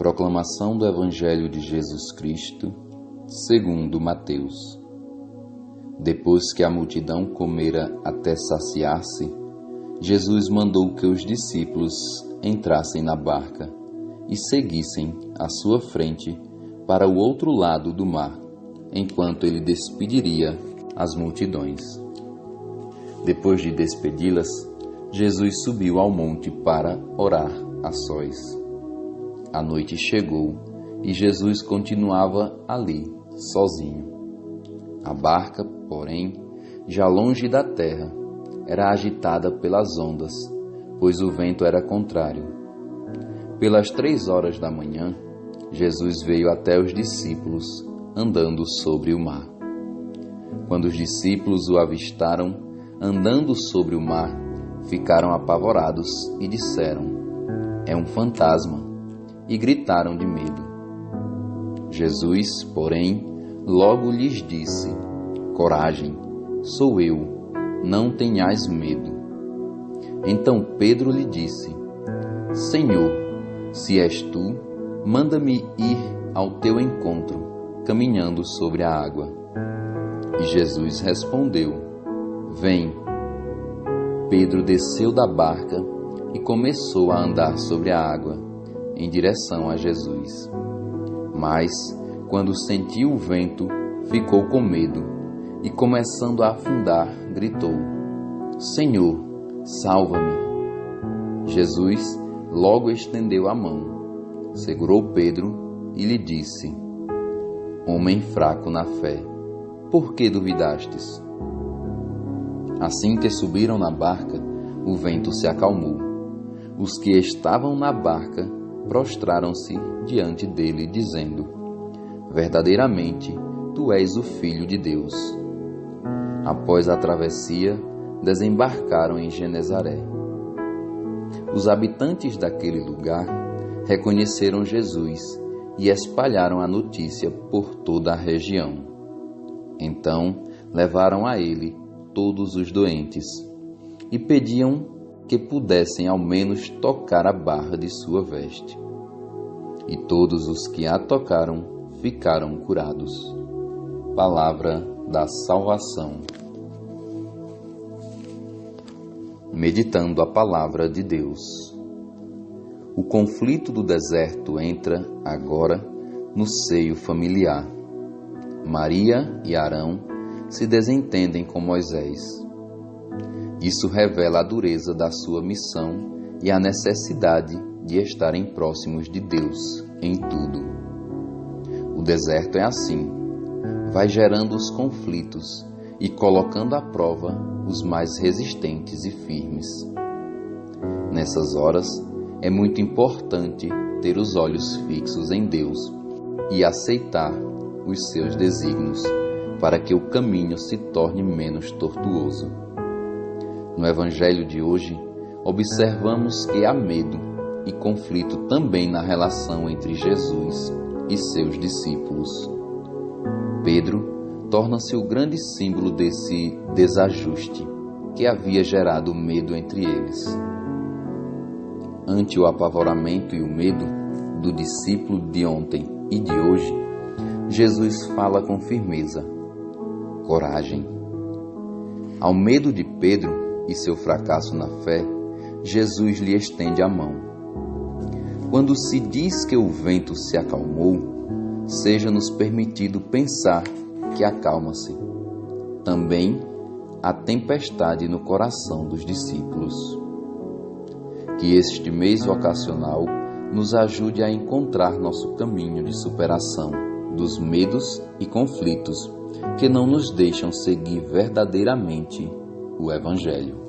Proclamação do Evangelho de Jesus Cristo, segundo Mateus. Depois que a multidão comera até saciar-se, Jesus mandou que os discípulos entrassem na barca e seguissem à sua frente para o outro lado do mar, enquanto ele despediria as multidões. Depois de despedi-las, Jesus subiu ao monte para orar a sós. A noite chegou e Jesus continuava ali, sozinho. A barca, porém, já longe da terra, era agitada pelas ondas, pois o vento era contrário. Pelas 3 horas da manhã, Jesus veio até os discípulos, andando sobre o mar. Quando os discípulos o avistaram, andando sobre o mar, ficaram apavorados e disseram: "É um fantasma!" e gritaram de medo. Jesus, porém, logo lhes disse: "Coragem, sou eu, não tenhais medo." Então Pedro lhe disse: "Senhor, se és tu, manda-me ir ao teu encontro, caminhando sobre a água." E Jesus respondeu: "Vem." Pedro desceu da barca e começou a andar sobre a água, em direção a Jesus. Mas, quando sentiu o vento, ficou com medo e, começando a afundar, gritou: "Senhor, salva-me!" Jesus logo estendeu a mão, segurou Pedro e lhe disse: "Homem fraco na fé, por que duvidastes?" Assim que subiram na barca, o vento se acalmou. Os que estavam na barca prostraram-se diante dele, dizendo: "Verdadeiramente, tu és o Filho de Deus." Após a travessia, desembarcaram em Genesaré. Os habitantes daquele lugar reconheceram Jesus e espalharam a notícia por toda a região. Então, levaram a ele todos os doentes e pediam que pudessem ao menos tocar a barra de sua veste. E todos os que a tocaram ficaram curados. Palavra da salvação. Meditando a palavra de Deus. O conflito do deserto entra agora no seio familiar. Maria e Arão se desentendem com Moisés. Isso revela a dureza da sua missão e a necessidade de estarem próximos de Deus em tudo. O deserto é assim, vai gerando os conflitos e colocando à prova os mais resistentes e firmes. Nessas horas, é muito importante ter os olhos fixos em Deus e aceitar os seus desígnios, para que o caminho se torne menos tortuoso. No Evangelho de hoje, observamos que há medo e conflito também na relação entre Jesus e seus discípulos. Pedro torna-se o grande símbolo desse desajuste que havia gerado medo entre eles. Ante o apavoramento e o medo do discípulo de ontem e de hoje, Jesus fala com firmeza: coragem. Ao medo de Pedro e seu fracasso na fé, Jesus lhe estende a mão. Quando se diz que o vento se acalmou, seja-nos permitido pensar que acalma-se também a tempestade no coração dos discípulos. Que este mês vocacional nos ajude a encontrar nosso caminho de superação dos medos e conflitos que não nos deixam seguir verdadeiramente o Evangelho.